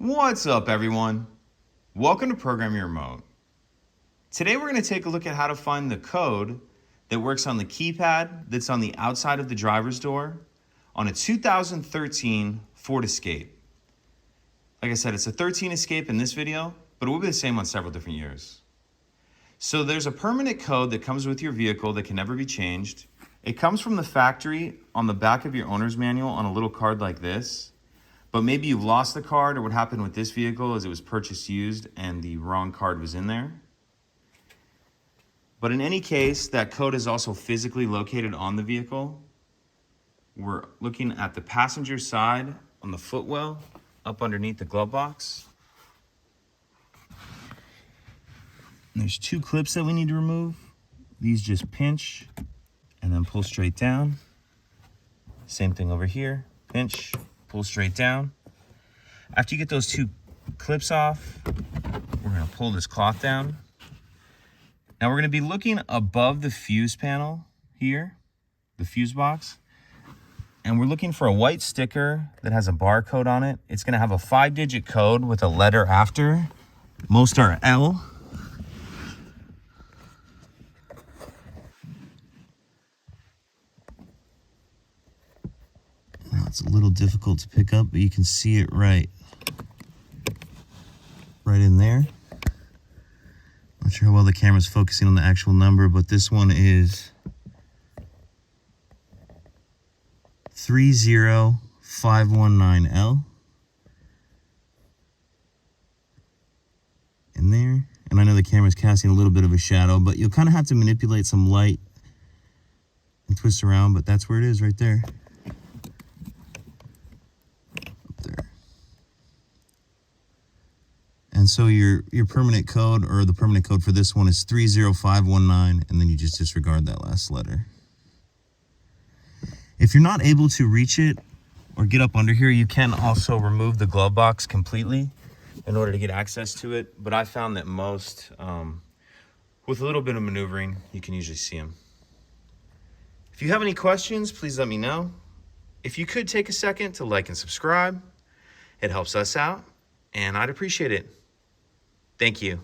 What's up, everyone? Welcome to Program Your Remote. Today we're going to take a look at how to find the code that works on the keypad that's on the outside of the driver's door on a 2013 Ford Escape. Like I said, it's a 13 Escape in this video, but it will be the same on several different years. So there's a permanent code that comes with your vehicle that can never be changed. It comes from the factory on the back of your owner's manual on a little card like this. But maybe you've lost the card, or what happened with this vehicle is it was purchased used and the wrong card was in there. But in any case, that code is also physically located on the vehicle. We're looking at the passenger side on the footwell up underneath the glove box. And there's two clips that we need to remove. These just pinch and then pull straight down. Same thing over here, pinch, pull straight down. After you get those two clips off, we're gonna pull this cloth down. Now we're gonna be looking above the fuse panel here, the fuse box, and we're looking for a white sticker that has a barcode on it. It's gonna have a 5-digit code with a letter after. Most are L. It's a little difficult to pick up, but you can see it right in there. Not sure how well the camera's focusing on the actual number, but this one is 30519L. In there. And I know the camera's casting a little bit of a shadow, but you'll kind of have to manipulate some light and twist around, but that's where it is right there. And so your permanent code, or the permanent code for this one, is 30519, and then you just disregard that last letter. If you're not able to reach it or get up under here, you can also remove the glove box completely in order to get access to it. But I found that most, with a little bit of maneuvering, you can usually see them. If you have any questions, please let me know. If you could take a second to like and subscribe, it helps us out, and I'd appreciate it. Thank you.